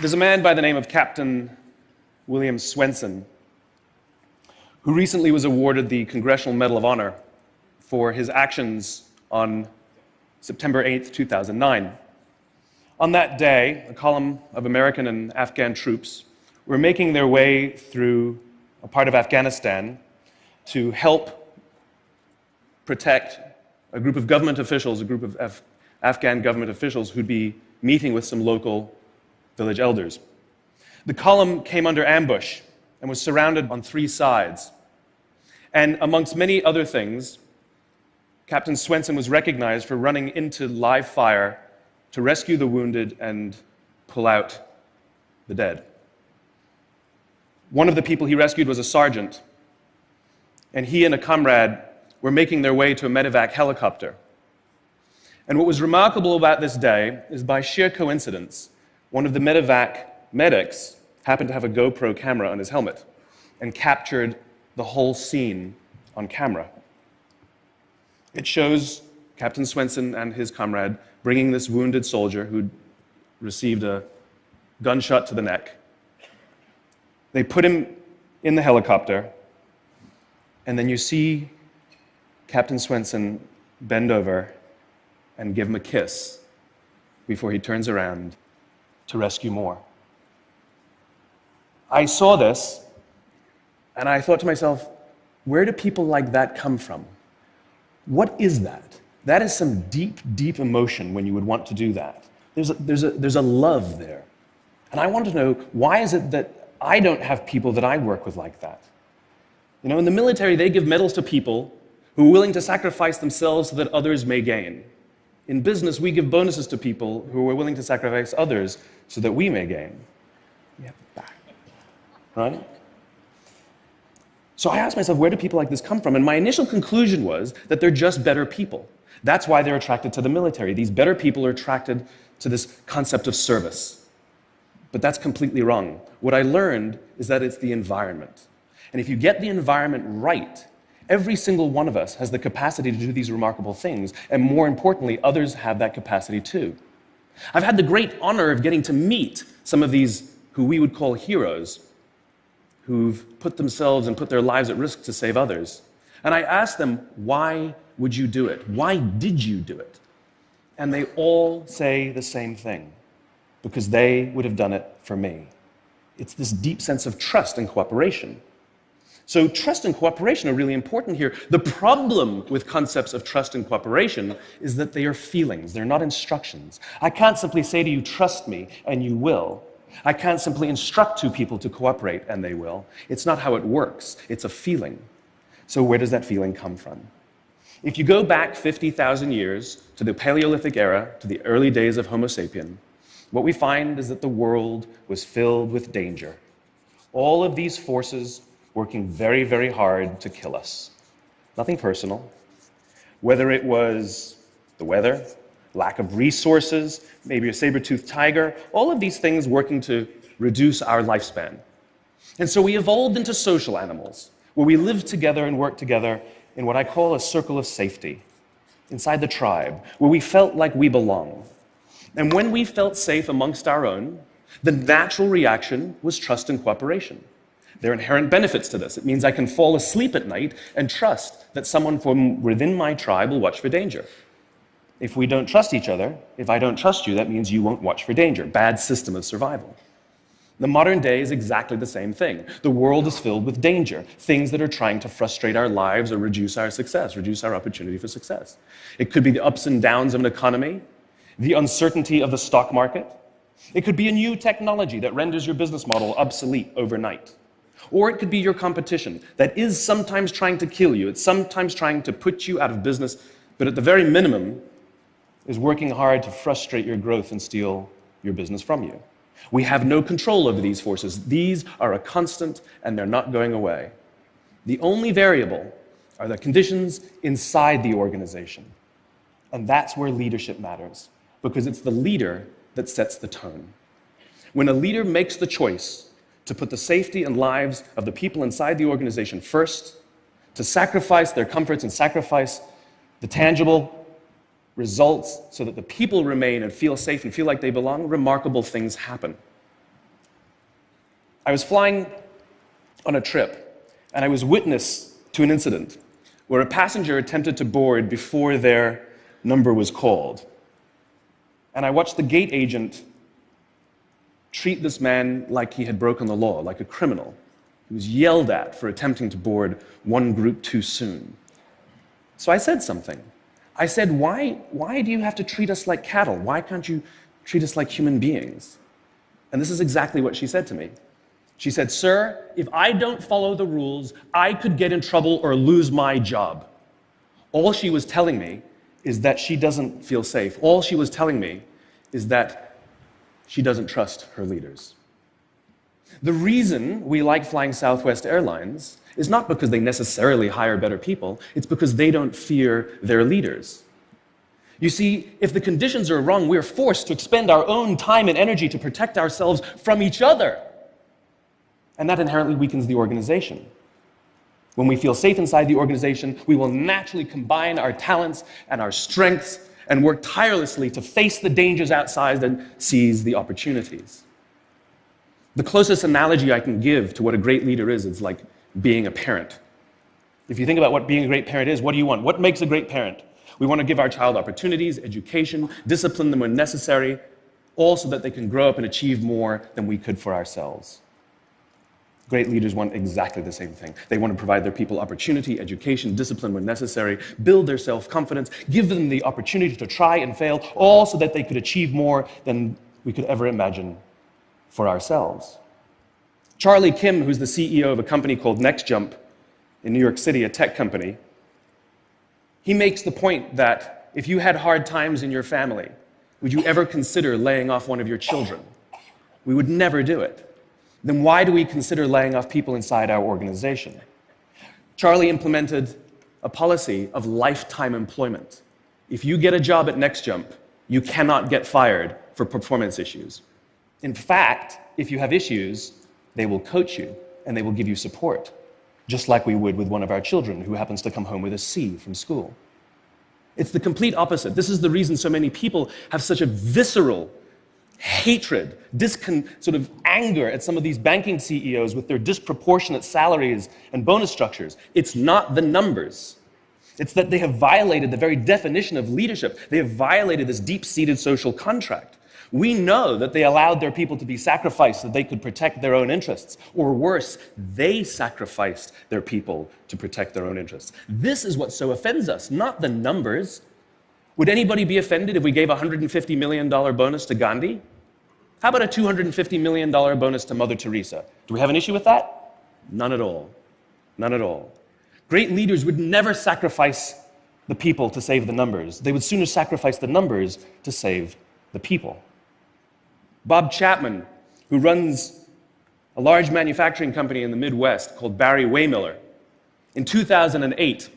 There's a man by the name of Captain William Swenson who recently was awarded the Congressional Medal of Honor for his actions on September 8th, 2009. On that day, a column of American and Afghan troops were making their way through a part of Afghanistan to help protect a group of government officials, a group of Afghan government officials who'd be meeting with some local village elders. The column came under ambush and was surrounded on three sides. And amongst many other things, Captain Swenson was recognized for running into live fire to rescue the wounded and pull out the dead. One of the people he rescued was a sergeant, and he and a comrade were making their way to a medevac helicopter. And what was remarkable about this day is, by sheer coincidence, one of the medevac medics happened to have a GoPro camera on his helmet and captured the whole scene on camera. It shows Captain Swenson and his comrade bringing this wounded soldier who'd received a gunshot to the neck. They put him in the helicopter, and then you see Captain Swenson bend over and give him a kiss before he turns around to rescue more. I saw this, and I thought to myself, where do people like that come from? What is that? That is some deep, deep emotion when you would want to do that. There's a love there. And I want to know, why is it that I don't have people that I work with like that? You know, in the military, they give medals to people who are willing to sacrifice themselves so that others may gain. In business, we give bonuses to people who are willing to sacrifice others so that we may gain. Yeah, right? So I asked myself, where do people like this come from? And my initial conclusion was that they're just better people. That's why they're attracted to the military. These better people are attracted to this concept of service. But that's completely wrong. What I learned is that it's the environment. And if you get the environment right, every single one of us has the capacity to do these remarkable things, and more importantly, others have that capacity too. I've had the great honor of getting to meet some of these who we would call heroes, who've put themselves and put their lives at risk to save others. And I asked them, why would you do it? Why did you do it? And they all say the same thing, because they would have done it for me. It's this deep sense of trust and cooperation. So trust and cooperation are really important here. The problem with concepts of trust and cooperation is that they are feelings, they're not instructions. I can't simply say to you, trust me, and you will. I can't simply instruct two people to cooperate, and they will. It's not how it works, it's a feeling. So where does that feeling come from? If you go back 50,000 years to the Paleolithic era, to the early days of Homo sapien, what we find is that the world was filled with danger. All of these forces working very, very hard to kill us. Nothing personal. Whether it was the weather, lack of resources, maybe a saber-toothed tiger, all of these things working to reduce our lifespan. And so we evolved into social animals, where we lived together and worked together in what I call a circle of safety, inside the tribe, where we felt like we belonged. And when we felt safe amongst our own, the natural reaction was trust and cooperation. There are inherent benefits to this. It means I can fall asleep at night and trust that someone from within my tribe will watch for danger. If we don't trust each other, if I don't trust you, that means you won't watch for danger. Bad system of survival. The modern day is exactly the same thing. The world is filled with danger, things that are trying to frustrate our lives or reduce our success, reduce our opportunity for success. It could be the ups and downs of an economy, the uncertainty of the stock market. It could be a new technology that renders your business model obsolete overnight. Or it could be your competition that is sometimes trying to kill you. It's sometimes trying to put you out of business, but at the very minimum is working hard to frustrate your growth and steal your business from you. We have no control over these forces. These are a constant, and they're not going away. The only variable are the conditions inside the organization. And that's where leadership matters, because it's the leader that sets the tone. When a leader makes the choice to put the safety and lives of the people inside the organization first, to sacrifice their comforts and sacrifice the tangible results so that the people remain and feel safe and feel like they belong, remarkable things happen. I was flying on a trip, and I was witness to an incident where a passenger attempted to board before their number was called. And I watched the gate agent treat this man like he had broken the law, like a criminal. He was yelled at for attempting to board one group too soon. So I said something. I said, why do you have to treat us like cattle? Why can't you treat us like human beings? And this is exactly what she said to me. She said, "Sir, if I don't follow the rules, I could get in trouble or lose my job." All she was telling me is that she doesn't feel safe. All she was telling me is that she doesn't trust her leaders. The reason we like flying Southwest Airlines is not because they necessarily hire better people, it's because they don't fear their leaders. You see, if the conditions are wrong, we're forced to expend our own time and energy to protect ourselves from each other. And that inherently weakens the organization. When we feel safe inside the organization, we will naturally combine our talents and our strengths and work tirelessly to face the dangers outside and seize the opportunities. The closest analogy I can give to what a great leader is like being a parent. If you think about what being a great parent is, what do you want? What makes a great parent? We want to give our child opportunities, education, discipline them when necessary, all so that they can grow up and achieve more than we could for ourselves. Great leaders want exactly the same thing. They want to provide their people opportunity, education, discipline when necessary, build their self-confidence, give them the opportunity to try and fail, all so that they could achieve more than we could ever imagine for ourselves. Charlie Kim, who's the CEO of a company called NextJump in New York City, a tech company, he makes the point that if you had hard times in your family, would you ever consider laying off one of your children? We would never do it. Then why do we consider laying off people inside our organization? Charlie implemented a policy of lifetime employment. If you get a job at NextJump, you cannot get fired for performance issues. In fact, if you have issues, they will coach you and they will give you support, just like we would with one of our children who happens to come home with a C from school. It's the complete opposite. This is the reason so many people have such a visceral hatred, sort of anger at some of these banking CEOs with their disproportionate salaries and bonus structures. It's not the numbers. It's that they have violated the very definition of leadership. They have violated this deep-seated social contract. We know that they allowed their people to be sacrificed so that they could protect their own interests. Or worse, they sacrificed their people to protect their own interests. This is what so offends us, not the numbers. Would anybody be offended if we gave a $150 million bonus to Gandhi? How about a $250 million bonus to Mother Teresa? Do we have an issue with that? None at all. None at all. Great leaders would never sacrifice the people to save the numbers. They would sooner sacrifice the numbers to save the people. Bob Chapman, who runs a large manufacturing company in the Midwest called Barry-Wehmiller, in 2008,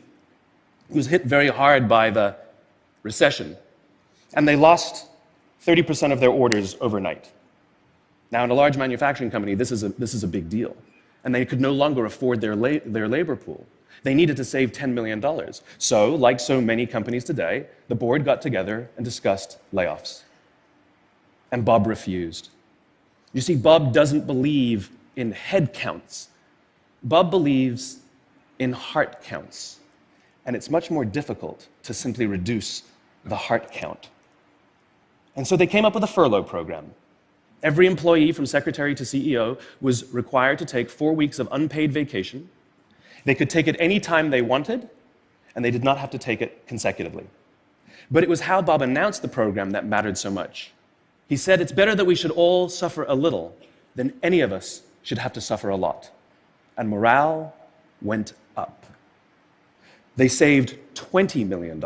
was hit very hard by the recession, and they lost 30% of their orders overnight. Now, in a large manufacturing company, this is a big deal, and they could no longer afford their labor pool. They needed to save $10 million. So, like so many companies today, the board got together and discussed layoffs. And Bob refused. You see, Bob doesn't believe in head counts. Bob believes in heart counts. And it's much more difficult to simply reduce the heart count. And so they came up with a furlough program. Every employee from secretary to CEO was required to take 4 weeks of unpaid vacation. They could take it any time they wanted, and they did not have to take it consecutively. But it was how Bob announced the program that mattered so much. He said, "It's better that we should all suffer a little than any of us should have to suffer a lot." And morale went up. They saved $20 million.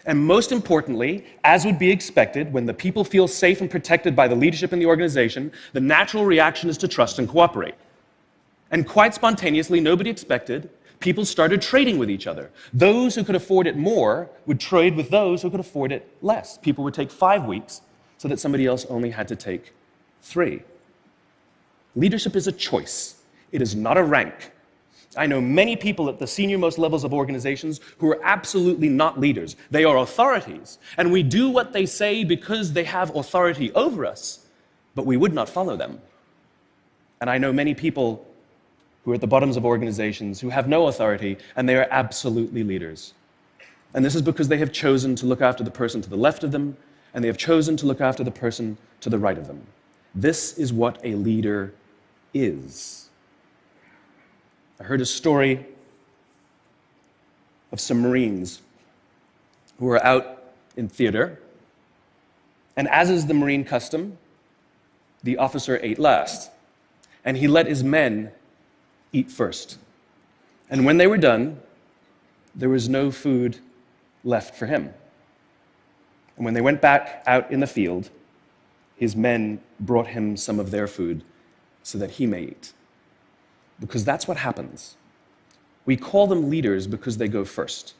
And most importantly, as would be expected, when the people feel safe and protected by the leadership in the organization, the natural reaction is to trust and cooperate. And quite spontaneously, nobody expected, people started trading with each other. Those who could afford it more would trade with those who could afford it less. People would take 5 weeks so that somebody else only had to take 3. Leadership is a choice. It is not a rank. I know many people at the senior-most levels of organizations who are absolutely not leaders. They are authorities, and we do what they say because they have authority over us, but we would not follow them. And I know many people who are at the bottoms of organizations who have no authority, and they are absolutely leaders. And this is because they have chosen to look after the person to the left of them, and they have chosen to look after the person to the right of them. This is what a leader is. I heard a story of some Marines who were out in theater, and as is the Marine custom, the officer ate last, and he let his men eat first. And when they were done, there was no food left for him. And when they went back out in the field, his men brought him some of their food so that he may eat. Because that's what happens. We call them leaders because they go first.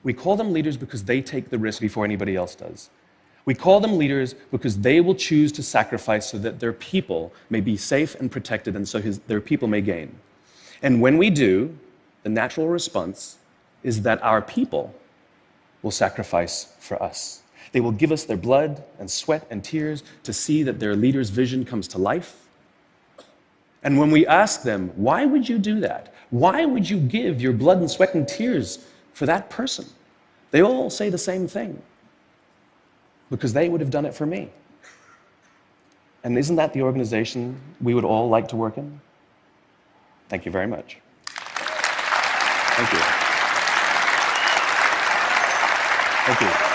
We call them leaders because they take the risk before anybody else does. We call them leaders because they will choose to sacrifice so that their people may be safe and protected, and so their people may gain. And when we do, the natural response is that our people will sacrifice for us. They will give us their blood and sweat and tears to see that their leader's vision comes to life. And when we ask them, why would you do that? Why would you give your blood and sweat and tears for that person? They all say the same thing. Because they would have done it for me. And isn't that the organization we would all like to work in? Thank you very much. Thank you. Thank you.